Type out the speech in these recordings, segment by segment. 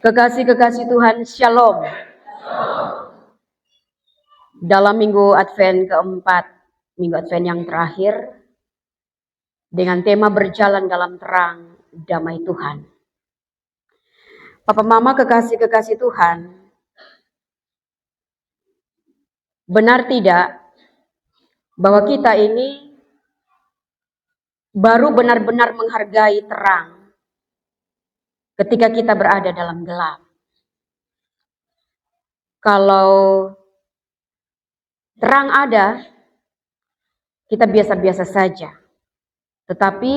Kekasih-kekasih Tuhan, Shalom. Dalam minggu Advent keempat, minggu Advent yang terakhir, dengan tema berjalan dalam terang damai Tuhan. Papa Mama kekasih-kekasih Tuhan, benar tidak bahwa kita ini baru benar-benar menghargai terang ketika kita berada dalam gelap. Kalau terang ada, kita biasa-biasa saja. Tetapi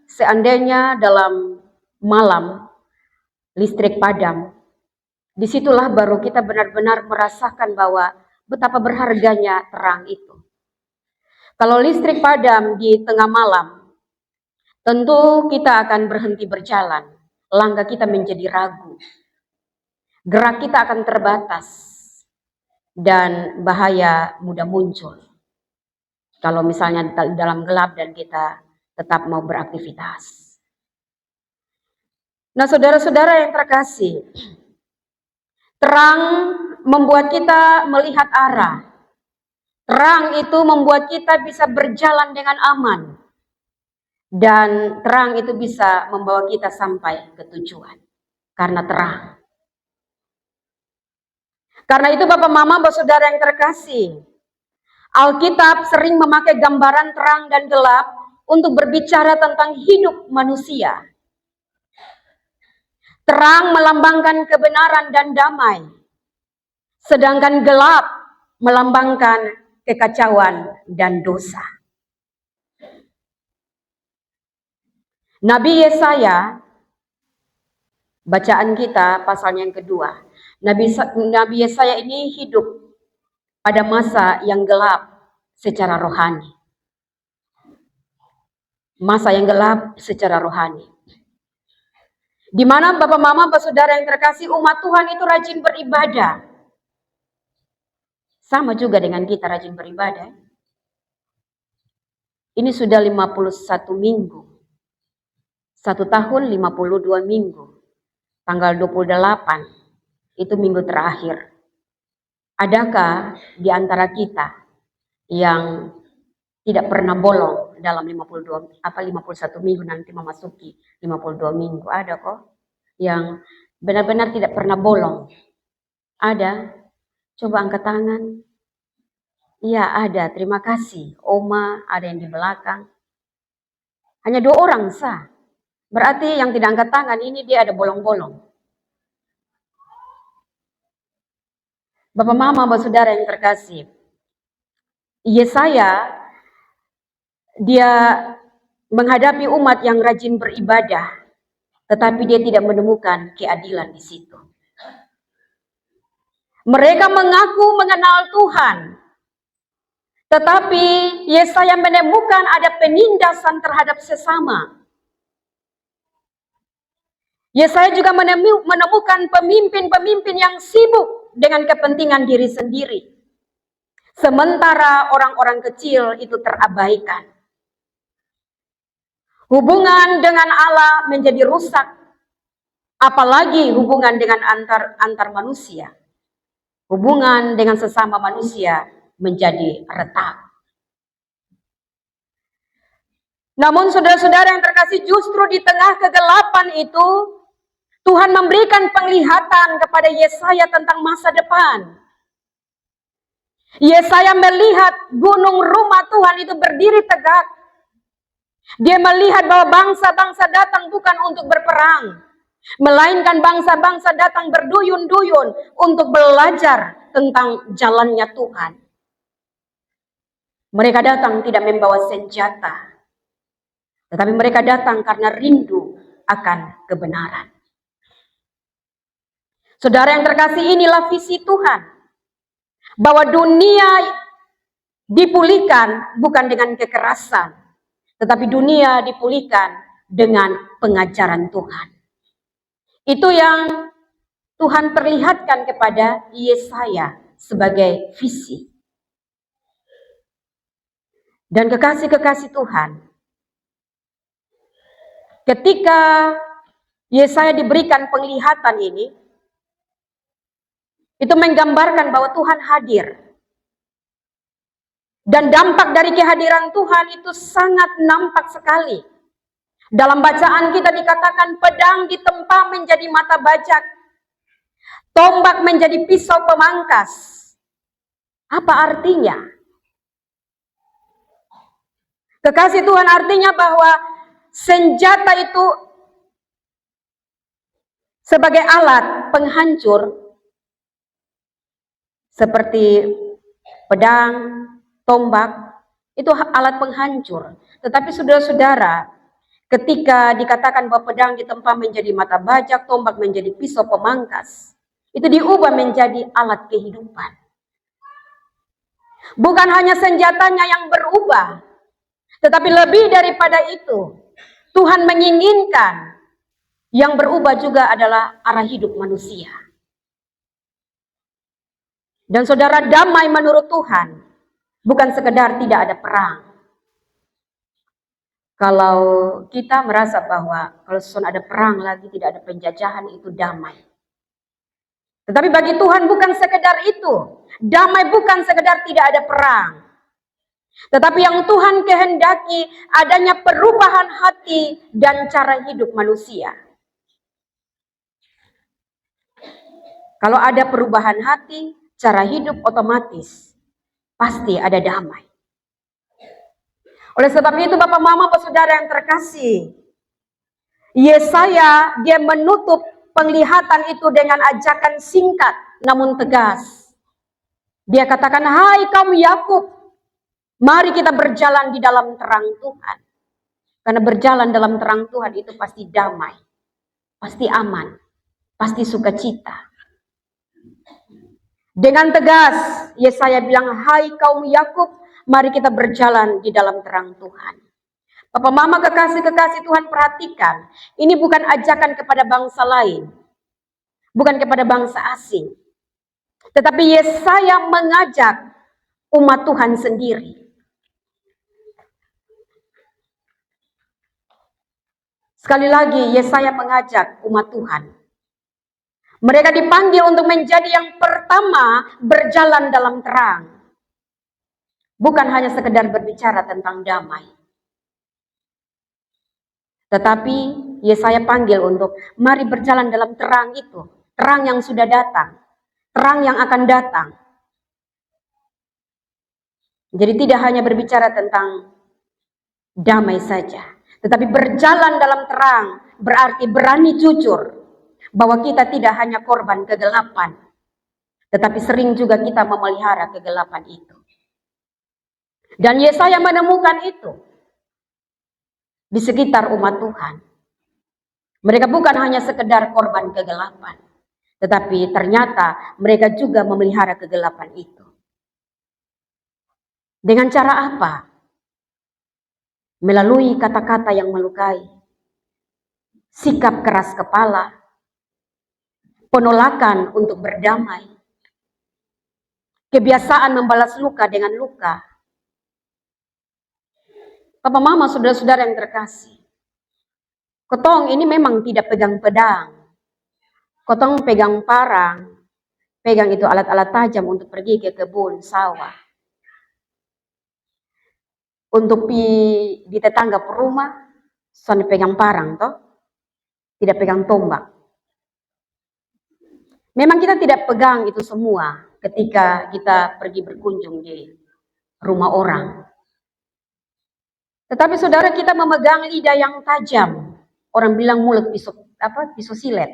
seandainya dalam malam listrik padam, disitulah baru kita benar-benar merasakan bahwa betapa berharganya terang itu. Kalau listrik padam di tengah malam, tentu kita akan berhenti berjalan. Langkah kita menjadi ragu. Gerak kita akan terbatas. Dan bahaya mudah muncul. Kalau misalnya dalam gelap dan kita tetap mau beraktivitas. Nah, saudara-saudara yang terkasih, terang membuat kita melihat arah. Terang itu membuat kita bisa berjalan dengan aman. Dan terang itu bisa membawa kita sampai ke tujuan. Karena terang. Karena itu Bapak Mama, saudara yang terkasih, Alkitab sering memakai gambaran terang dan gelap untuk berbicara tentang hidup manusia. Terang melambangkan kebenaran dan damai, sedangkan gelap melambangkan kekacauan dan dosa. Nabi Yesaya, bacaan kita pasalnya yang kedua. Nabi Yesaya ini hidup pada masa yang gelap secara rohani. Masa yang gelap secara rohani. Di mana Bapak Mama, saudara yang terkasih, umat Tuhan itu rajin beribadah. Sama juga dengan kita rajin beribadah. Ini sudah 51 minggu. 1 tahun 52 minggu. Tanggal 28. Itu minggu terakhir. Adakah di antara kita yang tidak pernah bolong dalam 51 minggu nanti memasuki 52 minggu? Ada kok yang benar-benar tidak pernah bolong. Ada? Coba angkat tangan. Iya ada, terima kasih. Oma, ada yang di belakang. Hanya 2 orang sah. Berarti yang tidak angkat tangan ini dia ada bolong-bolong. Bapak Mama, saudara yang terkasih, Yesaya dia menghadapi umat yang rajin beribadah, tetapi dia tidak menemukan keadilan di situ. Mereka mengaku mengenal Tuhan, tetapi Yesaya menemukan ada penindasan terhadap sesama. Yesaya juga menemukan pemimpin-pemimpin yang sibuk dengan kepentingan diri sendiri. Sementara orang-orang kecil itu terabaikan. Hubungan dengan Allah menjadi rusak. Apalagi hubungan dengan antar manusia. Hubungan dengan sesama manusia menjadi retak. Namun saudara-saudara yang terkasih, justru di tengah kegelapan itu Tuhan memberikan penglihatan kepada Yesaya tentang masa depan. Yesaya melihat gunung rumah Tuhan itu berdiri tegak. Dia melihat bahwa bangsa-bangsa datang bukan untuk berperang, melainkan bangsa-bangsa datang berduyun-duyun untuk belajar tentang jalannya Tuhan. Mereka datang tidak membawa senjata, tetapi mereka datang karena rindu akan kebenaran. Saudara yang terkasih, inilah visi Tuhan. Bahwa dunia dipulihkan bukan dengan kekerasan, tetapi dunia dipulihkan dengan pengajaran Tuhan. Itu yang Tuhan perlihatkan kepada Yesaya sebagai visi. Dan kekasih-kekasih Tuhan, ketika Yesaya diberikan penglihatan ini, Itu menggambarkan bahwa Tuhan hadir. Dan dampak dari kehadiran Tuhan itu sangat nampak sekali. Dalam bacaan kita dikatakan pedang ditempa menjadi mata bajak, tombak menjadi pisau pemangkas. Apa artinya? Kekasih Tuhan, artinya bahwa senjata itu sebagai alat penghancur seperti pedang, tombak, itu alat penghancur. Tetapi saudara-saudara, ketika dikatakan bahwa pedang ditempa menjadi mata bajak, tombak menjadi pisau pemangkas, itu diubah menjadi alat kehidupan. Bukan hanya senjatanya yang berubah, tetapi lebih daripada itu, Tuhan menginginkan yang berubah juga adalah arah hidup manusia. Dan saudara, damai menurut Tuhan bukan sekedar tidak ada perang. Kalau kita merasa bahwa kalau sudah ada perang lagi, tidak ada penjajahan, itu damai. Tetapi bagi Tuhan bukan sekedar itu. Damai bukan sekedar tidak ada perang. Tetapi yang Tuhan kehendaki adanya perubahan hati dan cara hidup manusia. Kalau ada perubahan hati, cara hidup otomatis pasti ada damai. Oleh sebab itu Bapak Mama, Bapak Saudara yang terkasih, Yesaya dia menutup penglihatan itu dengan ajakan singkat namun tegas. Dia katakan, hai kaum Yakub, mari kita berjalan di dalam terang Tuhan. Karena berjalan dalam terang Tuhan itu pasti damai, pasti aman, pasti sukacita. Dengan tegas Yesaya bilang, hai kaum Yakub, mari kita berjalan di dalam terang Tuhan. Bapak Mama kekasih-kekasih Tuhan, perhatikan, ini bukan ajakan kepada bangsa lain, bukan kepada bangsa asing, tetapi Yesaya mengajak umat Tuhan sendiri. Sekali lagi Yesaya mengajak umat Tuhan. Mereka dipanggil untuk menjadi yang pertama berjalan dalam terang. Bukan hanya sekedar berbicara tentang damai. Tetapi Yesaya panggil untuk mari berjalan dalam terang itu. Terang yang sudah datang. Terang yang akan datang. Jadi tidak hanya berbicara tentang damai saja. Tetapi berjalan dalam terang berarti berani jujur. Bahwa kita tidak hanya korban kegelapan. Tetapi sering juga kita memelihara kegelapan itu. Dan Yesaya menemukan itu di sekitar umat Tuhan. Mereka bukan hanya sekedar korban kegelapan, tetapi ternyata mereka juga memelihara kegelapan itu. Dengan cara apa? Melalui kata-kata yang melukai, sikap keras kepala, penolakan untuk berdamai, kebiasaan membalas luka dengan luka. Papa Mama, saudara-saudara yang terkasih, Kotong ini memang tidak pegang pedang. Kotong pegang parang. Pegang itu alat-alat tajam untuk pergi ke kebun, sawah. Untuk di tetangga perumah, soalnya pegang parang toh. Tidak pegang tombak. Memang kita tidak pegang itu semua ketika kita pergi berkunjung di rumah orang. Tetapi saudara, kita memegang lidah yang tajam. Orang bilang mulut pisau silet.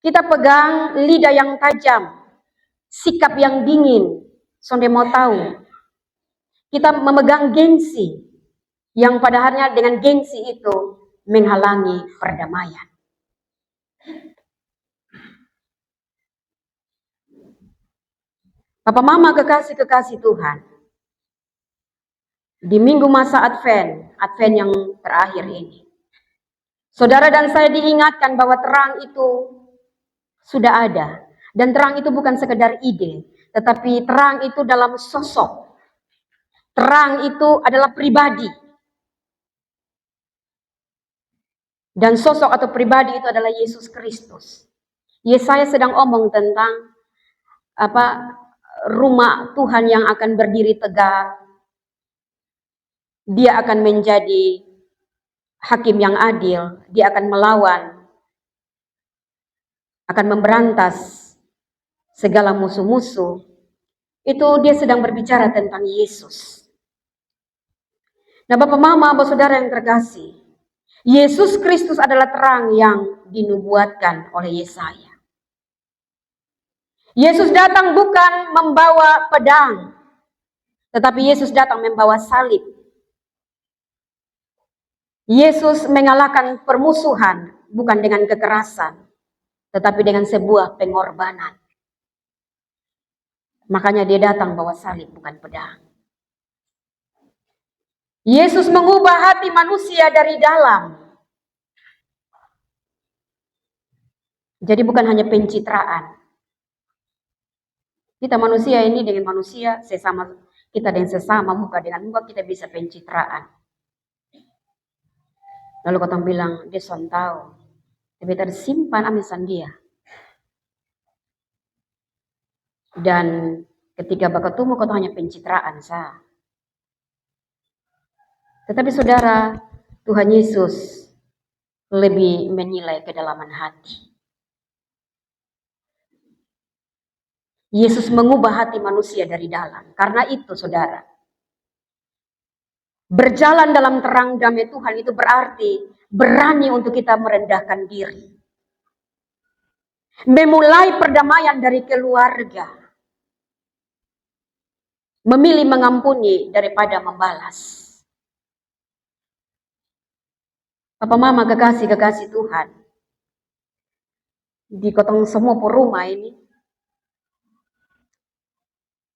Kita pegang lidah yang tajam, sikap yang dingin, sonde mau tahu. Kita memegang gengsi, yang padahalnya dengan gengsi itu menghalangi perdamaian. Papa Mama kekasih-kekasih Tuhan, di minggu masa Advent yang terakhir ini, saudara dan saya diingatkan bahwa terang itu sudah ada. Dan terang itu bukan sekedar ide, tetapi terang itu dalam sosok. Terang itu adalah pribadi. Dan sosok atau pribadi itu adalah Yesus Kristus. Yesaya sedang omong tentang rumah Tuhan yang akan berdiri tegak. Dia akan menjadi hakim yang adil, dia akan melawan, akan memberantas segala musuh-musuh. Itu dia sedang berbicara tentang Yesus. Nah, Bapak Mama, Bapak Saudara yang terkasih, Yesus Kristus adalah terang yang dinubuatkan oleh Yesaya. Yesus datang bukan membawa pedang, tetapi Yesus datang membawa salib. Yesus mengalahkan permusuhan bukan dengan kekerasan, tetapi dengan sebuah pengorbanan. Makanya dia datang bawa salib bukan pedang. Yesus mengubah hati manusia dari dalam. Jadi bukan hanya pencitraan. Kita manusia ini dengan manusia, sesama kita dengan sesama, muka dengan muka, kita bisa pencitraan. Lalu kau bilang, dia son tahu. Tapi tersimpan amisan dia. Dan ketika bakal ketemu kau hanya pencitraan sah. Tetapi saudara, Tuhan Yesus lebih menilai kedalaman hati. Yesus mengubah hati manusia dari dalam. Karena itu saudara, berjalan dalam terang damai Tuhan itu berarti berani untuk kita merendahkan diri. Memulai perdamaian dari keluarga. Memilih mengampuni daripada membalas. Papa Mama kekasih-kekasih Tuhan. Di kotong semua rumah ini.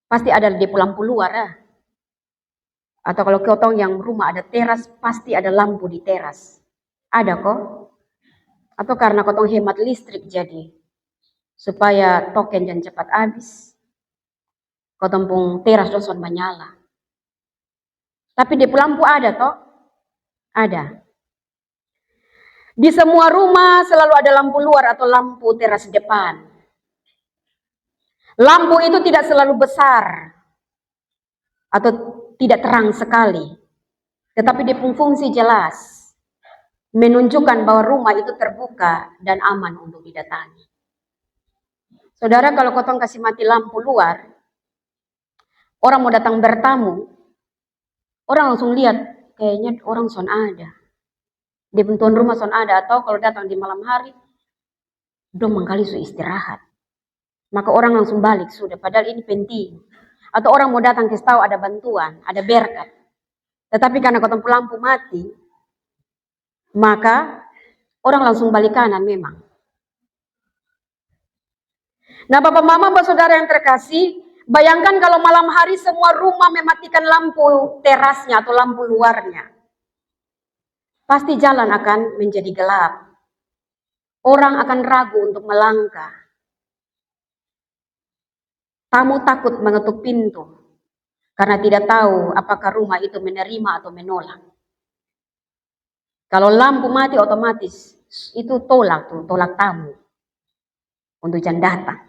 Pasti ada di lampu luar ya. Atau kalau kotong yang rumah ada teras, pasti ada lampu di teras. Ada kok. Atau karena kotong hemat listrik jadi. Supaya token jangan cepat habis. Kotong pun teras doson menyala. Tapi di lampu ada toh? Ada. Di semua rumah selalu ada lampu luar atau lampu teras depan. Lampu itu tidak selalu besar atau tidak terang sekali, tetapi dia fungsi jelas, menunjukkan bahwa rumah itu terbuka dan aman untuk didatangi. Saudara, kalau kotong kasih mati lampu luar, orang mau datang bertamu, orang langsung lihat, kayaknya orang son ada. Di bentuan rumah son ada, atau kalau datang di malam hari, dong mangkali su istirahat. Maka orang langsung balik sudah, padahal ini penting. Atau orang mau datang ke tahu ada bantuan, ada berkat. Tetapi karena kotong lampu mati, maka orang langsung balik kanan memang. Nah, Bapak Mama, Bapak Saudara yang terkasih, bayangkan kalau malam hari semua rumah mematikan lampu terasnya atau lampu luarnya. Pasti jalan akan menjadi gelap. Orang akan ragu untuk melangkah. Tamu takut mengetuk pintu karena tidak tahu apakah rumah itu menerima atau menolak. Kalau lampu mati otomatis itu tolak tamu untuk jangan datang.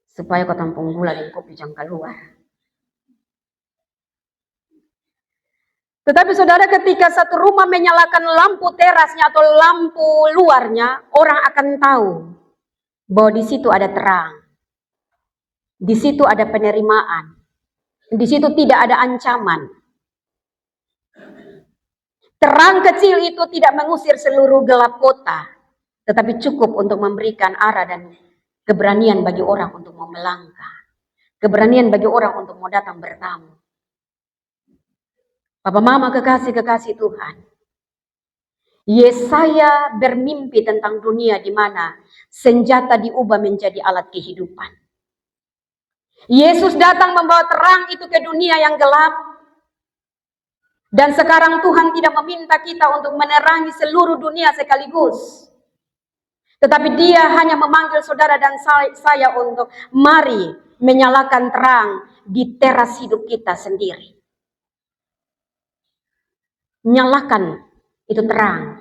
Supaya kau tampung gula dan kopi jangan keluar. Tetapi saudara, ketika satu rumah menyalakan lampu terasnya atau lampu luarnya, orang akan tahu bahwa di situ ada terang. Di situ ada penerimaan. Di situ tidak ada ancaman. Terang kecil itu tidak mengusir seluruh gelap kota, tetapi cukup untuk memberikan arah dan keberanian bagi orang untuk mau melangkah. Keberanian bagi orang untuk mau datang bertamu. Bapak Mama kekasih-kekasih Tuhan. Yesaya bermimpi tentang dunia di mana senjata diubah menjadi alat kehidupan. Yesus datang membawa terang itu ke dunia yang gelap. Dan sekarang Tuhan tidak meminta kita untuk menerangi seluruh dunia sekaligus. Tetapi Dia hanya memanggil saudara dan saya untuk mari menyalakan terang di teras hidup kita sendiri. Nyalakan itu terang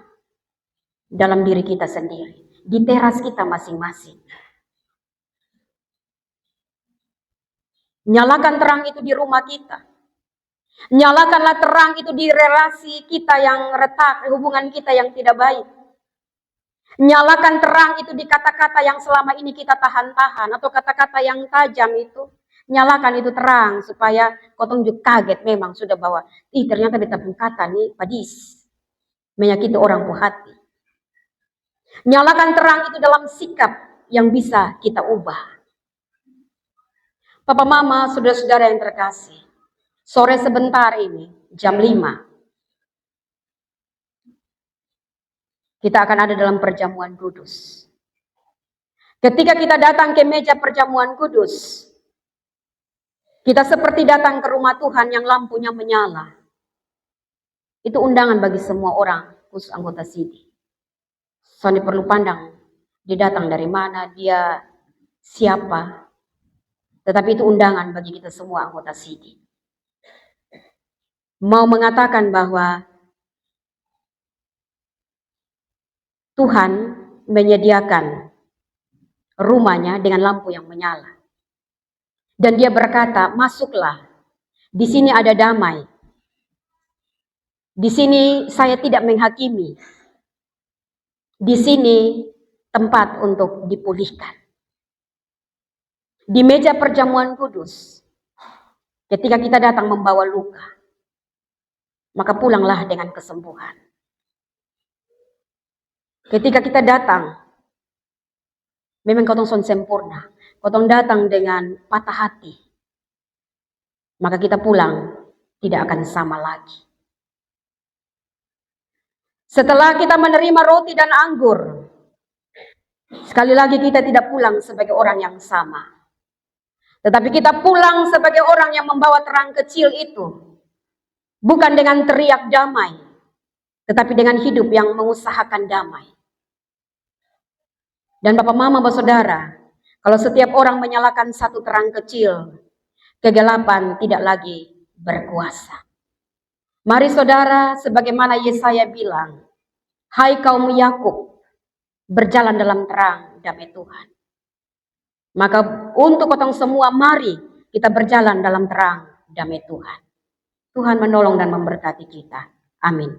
dalam diri kita sendiri. di teras kita masing-masing. Nyalakan terang itu di rumah kita. Nyalakanlah terang itu di relasi kita yang retak, hubungan kita yang tidak baik. Nyalakan terang itu di kata-kata yang selama ini kita tahan-tahan, atau kata-kata yang tajam itu. Nyalakan itu terang supaya kotong juga kaget memang sudah bahwa ternyata beta pun kata nih padis, menyakiti orang pu hati. Nyalakan terang itu dalam sikap yang bisa kita ubah. Papa mama, saudara-saudara yang terkasih, sore sebentar ini, jam 5, kita akan ada dalam perjamuan kudus. Ketika kita datang ke meja perjamuan kudus, kita seperti datang ke rumah Tuhan yang lampunya menyala. Itu undangan bagi semua orang, khusus anggota Sidi. Soalnya perlu pandang, dia datang dari mana, dia siapa. Tetapi itu undangan bagi kita semua anggota Sidi. Mau mengatakan bahwa Tuhan menyediakan rumahnya dengan lampu yang menyala. Dan dia berkata, masuklah, di sini ada damai. Di sini saya tidak menghakimi. Di sini tempat untuk dipulihkan. Di meja perjamuan kudus, ketika kita datang membawa luka, maka pulanglah dengan kesembuhan. Ketika kita datang, memang kotong son sempurna, kotong datang dengan patah hati, maka kita pulang tidak akan sama lagi. Setelah kita menerima roti dan anggur, sekali lagi kita tidak pulang sebagai orang yang sama. Tetapi kita pulang sebagai orang yang membawa terang kecil itu. Bukan dengan teriak damai, tetapi dengan hidup yang mengusahakan damai. Dan Bapak Mama, Bapak Saudara, kalau setiap orang menyalakan satu terang kecil, kegelapan tidak lagi berkuasa. Mari saudara, sebagaimana Yesaya bilang, hai kaum Yakub, berjalan dalam terang damai Tuhan. Maka untuk kotong semua, mari kita berjalan dalam terang damai Tuhan. Tuhan menolong dan memberkati kita. Amin.